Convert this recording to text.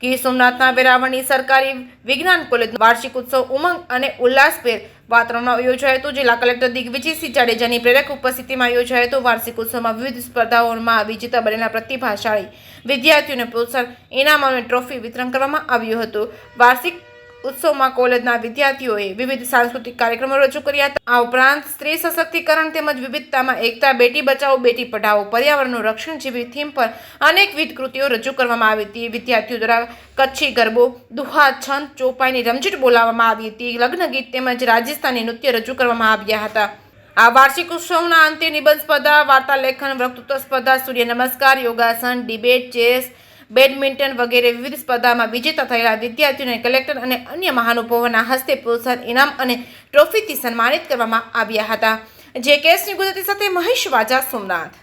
ગીર સોમનાથના વેરાવળની સરકારી વિજ્ઞાન કોલેજનો વાર્ષિક ઉત્સવ ઉમંગ અને ઉલ્લાસભેર વાતાવરણમાં યોજાયો હતો। જિલ્લા કલેક્ટર દિગ્વિજયસિંહ જાડેજાની પ્રેરક ઉપસ્થિતિમાં યોજાયો હતો। વાર્ષિક ઉત્સવમાં વિવિધ સ્પર્ધાઓમાં વિજેતા બનેલા પ્રતિભાશાળી વિદ્યાર્થીઓને પ્રોત્સાહન ઇનામ અને ટ્રોફી વિતરણ કરવામાં આવ્યું હતું। વાર્ષિક ઉત્સવમાં કોલેજના વિદ્યાર્થીઓએ વિવિધ સાંસ્કૃતિક કાર્યક્રમો રજૂ કર્યા હતા। આ ઉપરાંત સ્ત્રી સશક્તિકરણ તેમજ વિવિધતામાં એકતા, બેટી બચાવો બેટી પઢાઓ, પર્યાવરણનું રક્ષણ જેવી થીમ પર અનેકવિધ કૃતિઓ રજૂ કરવામાં આવી હતી। વિદ્યાર્થીઓ દ્વારા કચ્છી ગરબો, દુહા, છંદ, ચોપાઈની રમઝટ બોલાવવામાં આવી હતી। લગ્ન ગીત તેમજ રાજસ્થાની નૃત્ય રજૂ કરવામાં આવ્યા હતા। આ વાર્ષિક ઉત્સવના અંતે નિબંધ સ્પર્ધા, વાર્તા લેખન, વક્તૃત્વ સ્પર્ધા, સૂર્ય નમસ્કાર, યોગાસન, ડિબેટ, ચેસ, બેડમિન્ટન વગેરે વિવિધ સ્પર્ધામાં વિજેતા થયેલા વિદ્યાર્થીઓને કલેક્ટર અને અન્ય મહાનુભાવોના હસ્તે પ્રોત્સાહન ઇનામ અને ટ્રોફીથી સન્માનિત કરવામાં આવ્યા હતા। જે કેસની ગુજરાતી સાથે મહેશ વાજા, સોમનાથ।